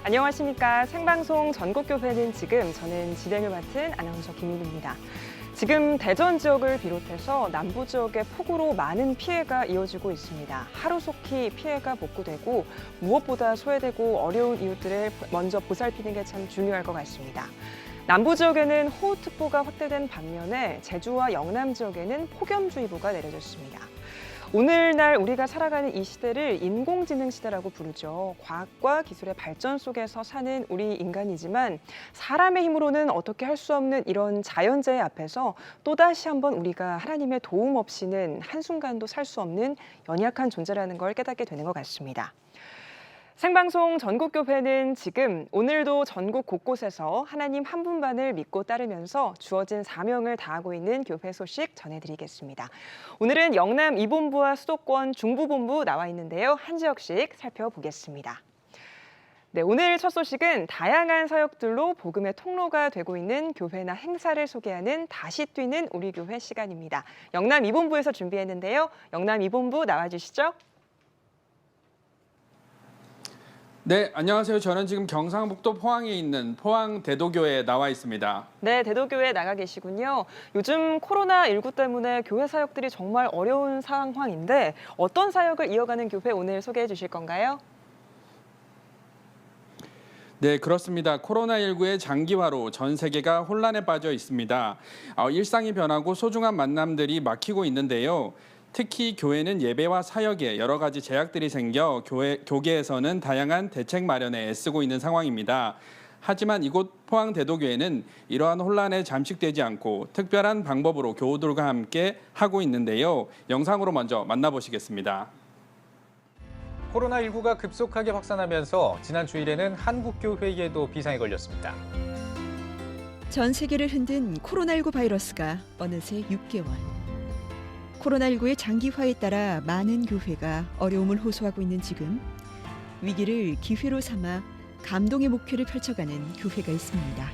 안녕하십니까. 생방송 전국교회는 지금, 저는 진행을 맡은 아나운서 김윤입니다. 지금 대전 지역을 비롯해서 남부 지역에 폭우로 많은 피해가 이어지고 있습니다. 하루속히 피해가 복구되고 무엇보다 소외되고 어려운 이웃들을 먼저 보살피는 게 참 중요할 것 같습니다. 남부 지역에는 호우특보가 확대된 반면에 제주와 영남 지역에는 폭염주의보가 내려졌습니다. 오늘날 우리가 살아가는 이 시대를 인공지능 시대라고 부르죠. 과학과 기술의 발전 속에서 사는 우리 인간이지만 사람의 힘으로는 어떻게 할 수 없는 이런 자연재해 앞에서 또다시 한번 우리가 하나님의 도움 없이는 한순간도 살 수 없는 연약한 존재라는 걸 깨닫게 되는 것 같습니다. 생방송 전국교회는 지금 오늘도 전국 곳곳에서 하나님 한 분만을 믿고 따르면서 주어진 사명을 다하고 있는 교회 소식 전해드리겠습니다. 오늘은 영남 2본부와 수도권 중부본부 나와 있는데요. 한 지역씩 살펴보겠습니다. 네, 오늘 첫 소식은 다양한 사역들로 복음의 통로가 되고 있는 교회나 행사를 소개하는 다시 뛰는 우리 교회 시간입니다. 영남 2본부에서 준비했는데요. 영남 2본부 나와주시죠. 네, 안녕하세요. 저는 지금 경상북도 포항에 있는 포항대도교회에 나와 있습니다. 네, 대도교회에 나가 계시군요. 요즘 코로나19 때문에 교회 사역들이 정말 어려운 상황인데 어떤 사역을 이어가는 교회 오늘 소개해 주실 건가요? 네, 그렇습니다. 코로나19의 장기화로 전 세계가 혼란에 빠져 있습니다. 일상이 변하고 소중한 만남들이 막히고 있는데요. 특히 교회는 예배와 사역에 여러 가지 제약들이 생겨 교계에서는 다양한 대책 마련에 애쓰고 있는 상황입니다. 하지만 이곳 포항대도교회는 이러한 혼란에 잠식되지 않고 특별한 방법으로 교우들과 함께 하고 있는데요. 영상으로 먼저 만나보시겠습니다. 코로나19가 급속하게 확산하면서 지난 주일에는 한국교회에도 비상이 걸렸습니다. 전 세계를 흔든 코로나19 바이러스가 어느새 6개월. 코로나19의 장기화에 따라 많은 교회가 어려움을 호소하고 있는 지금 위기를 기회로 삼아 감동의 목회를 펼쳐가는 교회가 있습니다.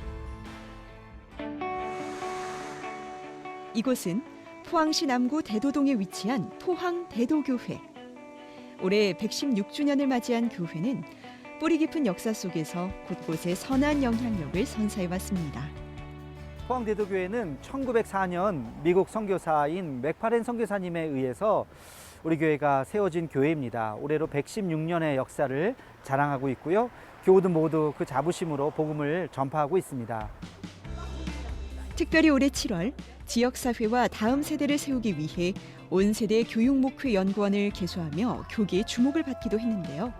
이곳은 포항시 남구 대도동에 위치한 포항대도교회. 올해 116주년을 맞이한 교회는 뿌리 깊은 역사 속에서 곳곳에 선한 영향력을 선사해왔습니다. 포항대도교회는 1904년 미국 선교사인 맥파렌 선교사님에 의해서 우리 교회가 세워진 교회입니다. 올해로 116년의 역사를 자랑하고 있고요. 교우들 모두 그 자부심으로 복음을 전파하고 있습니다. 특별히 올해 7월 지역사회와 다음 세대를 세우기 위해 온 세대 교육목회 연구원을 개소하며 교계의 주목을 받기도 했는데요.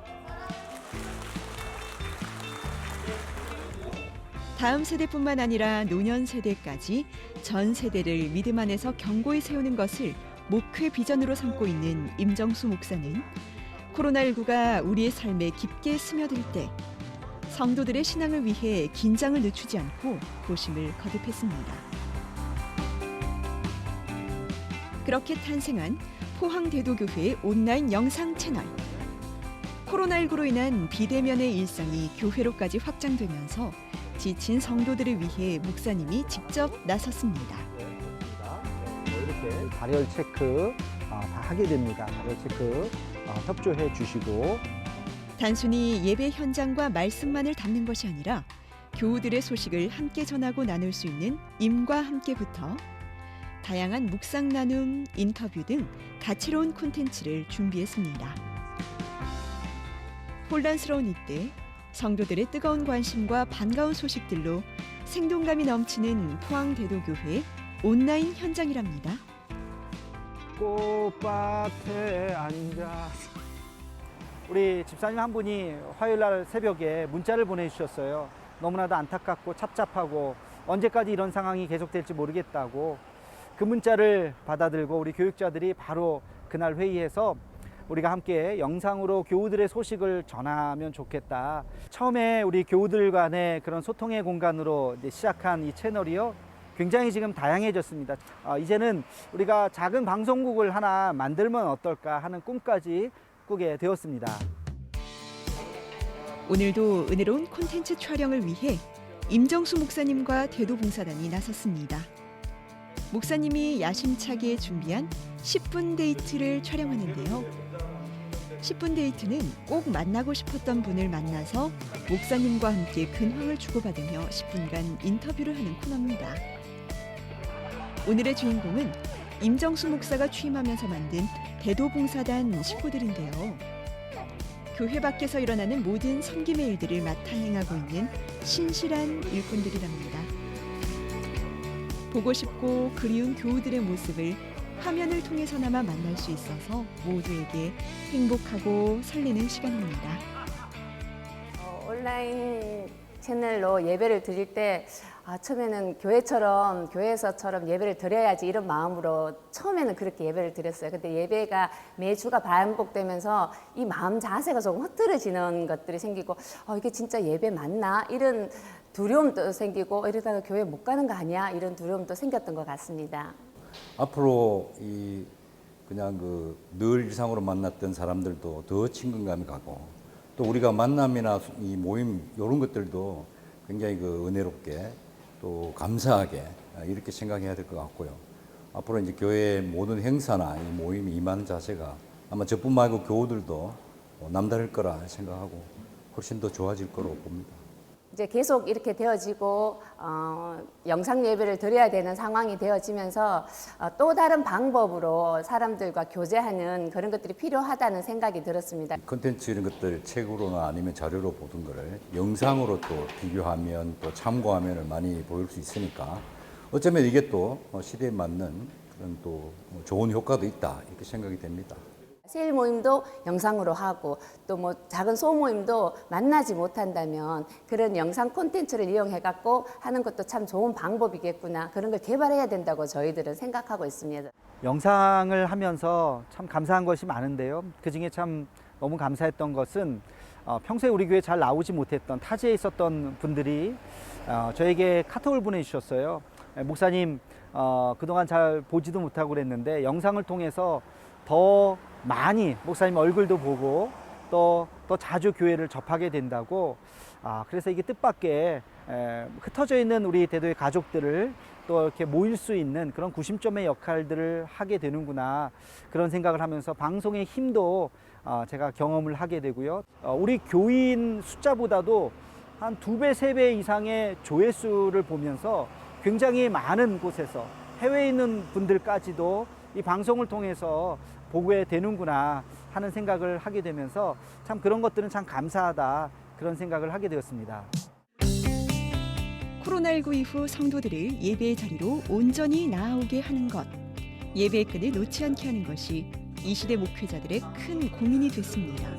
다음 세대뿐만 아니라 노년 세대까지 전 세대를 믿음 안에서 견고히 세우는 것을 목회 비전으로 삼고 있는 임정수 목사는 코로나19가 우리의 삶에 깊게 스며들 때 성도들의 신앙을 위해 긴장을 늦추지 않고 고심을 거듭했습니다. 그렇게 탄생한 포항대도교회의 온라인 영상 채널. 코로나19로 인한 비대면의 일상이 교회로까지 확장되면서 지친 성도들을 위해 목사님이 직접 나섰습니다. 이렇게 발열 체크 다 하게 됩니다. 발열 체크 협조해 주시고. 단순히 예배 현장과 말씀만을 담는 것이 아니라 교우들의 소식을 함께 전하고 나눌 수 있는 임과 함께부터 다양한 묵상 나눔, 인터뷰 등 다채로운 콘텐츠를 준비했습니다. 혼란스러운 이때 성도들의 뜨거운 관심과 반가운 소식들로 생동감이 넘치는 포항대도교회 온라인 현장이랍니다. 꽃밭에 앉아서 우리 집사님 한 분이 화요일 날 새벽에 문자를 보내주셨어요. 너무나도 안타깝고 찹찹하고 언제까지 이런 상황이 계속될지 모르겠다고. 그 문자를 받아들고 우리 교육자들이 바로 그날 회의해서 우리가 함께 영상으로 교우들의 소식을 전하면 좋겠다. 처음에 우리 교우들 간의 그런 소통의 공간으로 시작한 이 채널이요. 굉장히 지금 다양해졌습니다. 이제는 우리가 작은 방송국을 하나 만들면 어떨까 하는 꿈까지 꾸게 되었습니다. 오늘도 은혜로운 콘텐츠 촬영을 위해 임정수 목사님과 대도봉사단이 나섰습니다. 목사님이 야심차게 준비한 10분 데이트를 촬영하는데요. 10분 데이트는 꼭 만나고 싶었던 분을 만나서 목사님과 함께 근황을 주고받으며 10분간 인터뷰를 하는 코너입니다. 오늘의 주인공은 임정수 목사가 취임하면서 만든 대도봉사단 식구들인데요. 교회 밖에서 일어나는 모든 섬김의 일들을 맡아 행하고 있는 신실한 일꾼들이랍니다. 보고 싶고 그리운 교우들의 모습을 화면을 통해서나마 만날 수 있어서 모두에게 행복하고 설레는 시간입니다. 온라인 채널로 예배를 드릴 때 처음에는 교회에서처럼 예배를 드려야지 이런 마음으로 처음에는 그렇게 예배를 드렸어요. 근데 예배가 매주가 반복되면서 이 마음 자세가 조금 흐트러지는 것들이 생기고 이게 진짜 예배 맞나? 이런 두려움도 생기고 이러다가 교회 못 가는 거 아니야? 이런 두려움도 생겼던 것 같습니다. 앞으로 그냥 늘 일상으로 만났던 사람들도 더 친근감이 가고 또 우리가 만남이나 이 모임 이런 것들도 굉장히 은혜롭게 또 감사하게 이렇게 생각해야 될 것 같고요. 앞으로 이제 교회의 모든 행사나 이 모임에 임하는 자세가 아마 저뿐 말고 교우들도 남다를 거라 생각하고 훨씬 더 좋아질 거로 봅니다. 이제 계속 이렇게 되어지고 영상 예배를 드려야 되는 상황이 되어지면서 또 다른 방법으로 사람들과 교제하는 그런 것들이 필요하다는 생각이 들었습니다. 콘텐츠 이런 것들 책으로나 아니면 자료로 보던 거를 영상으로 또 비교하면 또 참고하면을 많이 보일 수 있으니까 어쩌면 이게 또 시대에 맞는 그런 또 좋은 효과도 있다 이렇게 생각이 됩니다. 세일 모임도 영상으로 하고 또 뭐 작은 소모임도 만나지 못한다면 그런 영상 콘텐츠를 이용해 갖고 하는 것도 참 좋은 방법이겠구나, 그런 걸 개발해야 된다고 저희들은 생각하고 있습니다. 영상을 하면서 참 감사한 것이 많은데요. 그중에 참 너무 감사했던 것은 평소에 우리 교회 잘 나오지 못했던 타지에 있었던 분들이 저에게 카톡을 보내주셨어요. 목사님 그동안 잘 보지도 못하고 그랬는데 영상을 통해서 더 많이 목사님 얼굴도 보고 또 자주 교회를 접하게 된다고, 그래서 이게 뜻밖의 흩어져 있는 우리 대도의 가족들을 또 이렇게 모일 수 있는 그런 구심점의 역할들을 하게 되는구나, 그런 생각을 하면서 방송의 힘도 제가 경험을 하게 되고요. 우리 교인 숫자보다도 한 2배, 3배 이상의 조회수를 보면서 굉장히 많은 곳에서 해외에 있는 분들까지도 이 방송을 통해서 보게 되는구나 하는 생각을 하게 되면서 참 그런 것들은 참 감사하다, 그런 생각을 하게 되었습니다. 코로나19 이후 성도들을 예배의 자리로 온전히 나아오게 하는 것, 예배의 끈을 놓지 않게 하는 것이 이 시대 목회자들의 큰 고민이 됐습니다.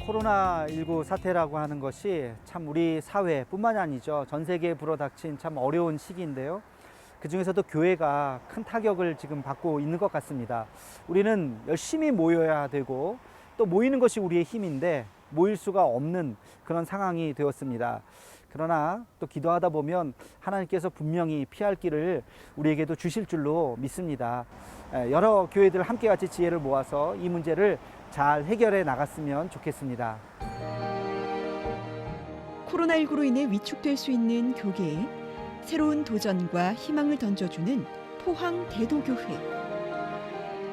코로나19 사태라고 하는 것이 참 우리 사회뿐만이 아니죠. 전 세계에 불어닥친 참 어려운 시기인데요. 그 중에서도 교회가 큰 타격을 지금 받고 있는 것 같습니다. 우리는 열심히 모여야 되고 또 모이는 것이 우리의 힘인데 모일 수가 없는 그런 상황이 되었습니다. 그러나 또 기도하다 보면 하나님께서 분명히 피할 길을 우리에게도 주실 줄로 믿습니다. 여러 교회들 함께 같이 지혜를 모아서 이 문제를 잘 해결해 나갔으면 좋겠습니다. 코로나19로 인해 위축될 수 있는 교계에 새로운 도전과 희망을 던져주는 포항 대도교회.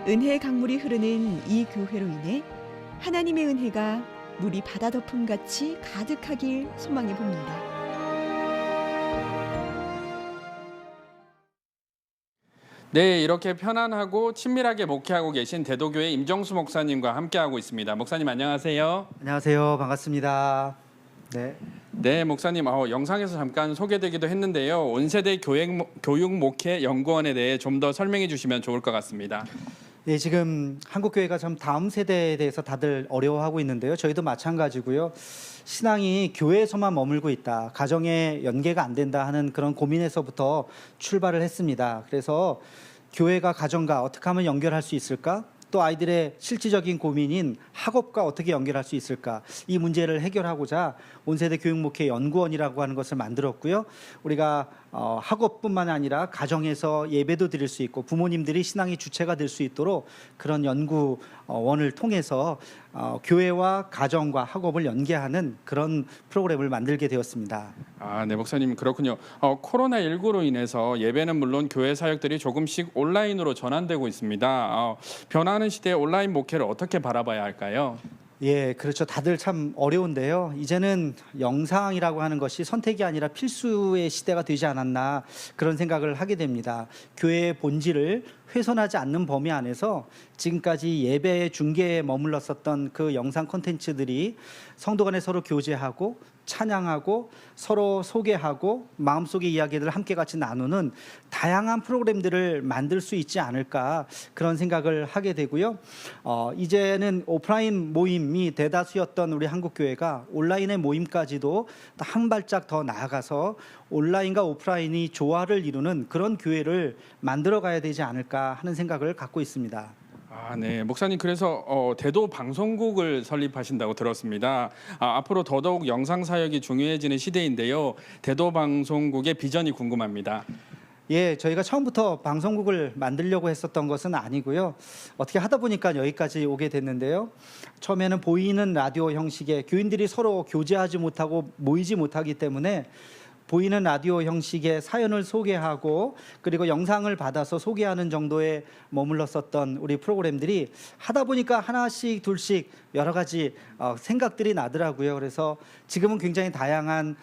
은혜의 강물이 흐르는 이 교회로 인해 하나님의 은혜가 물이 바다 덮음같이 가득하길 소망해 봅니다. 네, 이렇게 편안하고 친밀하게 목회하고 계신 대도교회 임정수 목사님과 함께하고 있습니다. 목사님 안녕하세요. 안녕하세요. 반갑습니다. 네. 네, 목사님 영상에서 잠깐 소개되기도 했는데요. 온세대 교육 목회 연구원에 대해 좀 더 설명해 주시면 좋을 것 같습니다. 예, 지금 한국 교회가 참 다음 세대에 대해서 다들 어려워하고 있는데요. 저희도 마찬가지고요. 신앙이 교회에서만 머물고 있다, 가정에 연계가 안 된다 하는 그런 고민에서부터 출발을 했습니다. 그래서 교회가 가정과 어떻게 하면 연결할 수 있을까? 또 아이들의 실질적인 고민인 학업과 어떻게 연결할 수 있을까? 이 문제를 해결하고자 온세대 교육목회 연구원이라고 하는 것을 만들었고요. 우리가 학업뿐만 아니라 가정에서 예배도 드릴 수 있고 부모님들이 신앙의 주체가 될 수 있도록 그런 연구 원을 통해서 교회와 가정과 학업을 연계하는 그런 프로그램을 만들게 되었습니다. 네, 목사님 그렇군요. 코로나19로 인해서 예배는 물론 교회 사역들이 조금씩 온라인으로 전환되고 있습니다. 변화하는 시대에 온라인 목회를 어떻게 바라봐야 할까요? 예, 그렇죠. 다들 참 어려운데요. 이제는 영상이라고 하는 것이 선택이 아니라 필수의 시대가 되지 않았나 그런 생각을 하게 됩니다. 교회의 본질을 훼손하지 않는 범위 안에서 지금까지 예배 중계에 머물렀었던 그 영상 콘텐츠들이 성도 간에 서로 교제하고 찬양하고 서로 소개하고 마음속의 이야기들을 함께 같이 나누는 다양한 프로그램들을 만들 수 있지 않을까 그런 생각을 하게 되고요. 이제는 오프라인 모임이 대다수였던 우리 한국교회가 온라인의 모임까지도 한 발짝 더 나아가서 온라인과 오프라인이 조화를 이루는 그런 교회를 만들어 가야 되지 않을까 하는 생각을 갖고 있습니다. 네, 목사님 그래서 대도 방송국을 설립하신다고 들었습니다. 앞으로 더더욱 영상 사역이 중요해지는 시대인데요. 대도 방송국의 비전이 궁금합니다. 예, 저희가 처음부터 방송국을 만들려고 했었던 것은 아니고요. 어떻게 하다 보니까 여기까지 오게 됐는데요. 처음에는 보이는 라디오 형식의 교인들이 서로 교제하지 못하고 모이지 못하기 때문에 보이는 라디오 형식의 사연을 소개하고 그리고 영상을 받아서 소개하는 정도에 머물렀었던 우리 프로그램들이 하다 보니까 하나씩 둘씩 여러 가지 생각들이 나더라고요. 그래서 지금은 굉장히 다양한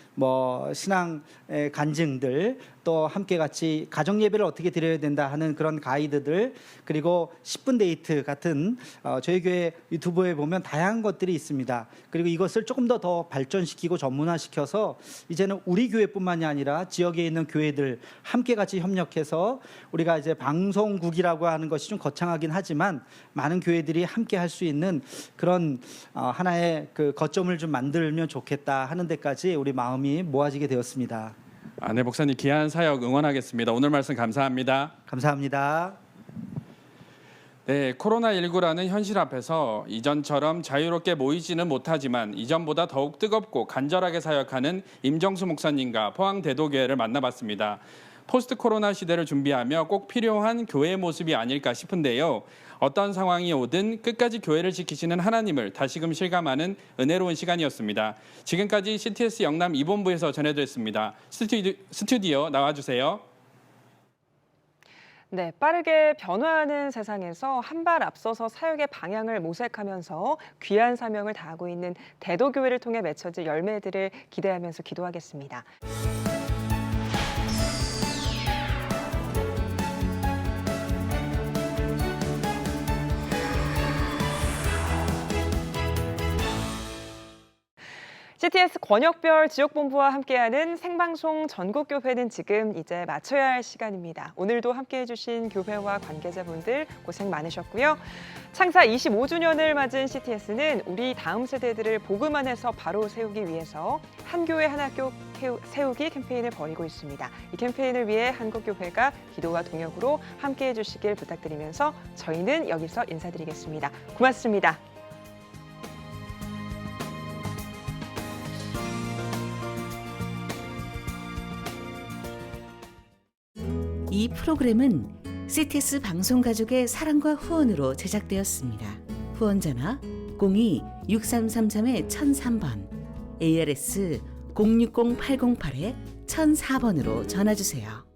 신앙의 간증들 또 함께 같이 가정 예배를 어떻게 드려야 된다 하는 그런 가이드들 그리고 10분 데이트 같은 저희 교회 유튜브에 보면 다양한 것들이 있습니다. 그리고 이것을 조금 더 발전시키고 전문화시켜서 이제는 우리 교회뿐만이 아니라 지역에 있는 교회들 함께 같이 협력해서 우리가 이제 방송국이라고 하는 것이 좀 거창하긴 하지만 많은 교회들이 함께 할 수 있는 그런 하나의 그 거점을 좀 만들면 좋겠다 하는 데까지 우리 마음이 모아지게 되었습니다. 네, 목사님 귀한 사역 응원하겠습니다. 오늘 말씀 감사합니다. 감사합니다. 네, 코로나19라는 현실 앞에서 이전처럼 자유롭게 모이지는 못하지만 이전보다 더욱 뜨겁고 간절하게 사역하는 임정수 목사님과 포항대도교회를 만나봤습니다. 포스트 코로나 시대를 준비하며 꼭 필요한 교회의 모습이 아닐까 싶은데요. 어떤 상황이 오든 끝까지 교회를 지키시는 하나님을 다시금 실감하는 은혜로운 시간이었습니다. 지금까지 CTS 영남 2본부에서 전해드렸습니다. 스튜디오 나와주세요. 네, 빠르게 변화하는 세상에서 한 발 앞서서 사역의 방향을 모색하면서 귀한 사명을 다하고 있는 대도교회를 통해 맺혀질 열매들을 기대하면서 기도하겠습니다. CTS 권역별 지역본부와 함께하는 생방송 전국교회는 지금 이제 마쳐야 할 시간입니다. 오늘도 함께해 주신 교회와 관계자분들 고생 많으셨고요. 창사 25주년을 맞은 CTS는 우리 다음 세대들을 복음 안에서 바로 세우기 위해서 한 교회 한 학교 세우기 캠페인을 벌이고 있습니다. 이 캠페인을 위해 한국교회가 기도와 동역으로 함께해 주시길 부탁드리면서 저희는 여기서 인사드리겠습니다. 고맙습니다. 이 프로그램은 CTS 방송가족의 사랑과 후원으로 제작되었습니다. 후원전화 02-6333-1003번, ARS 060-808-1004번으로 전화주세요.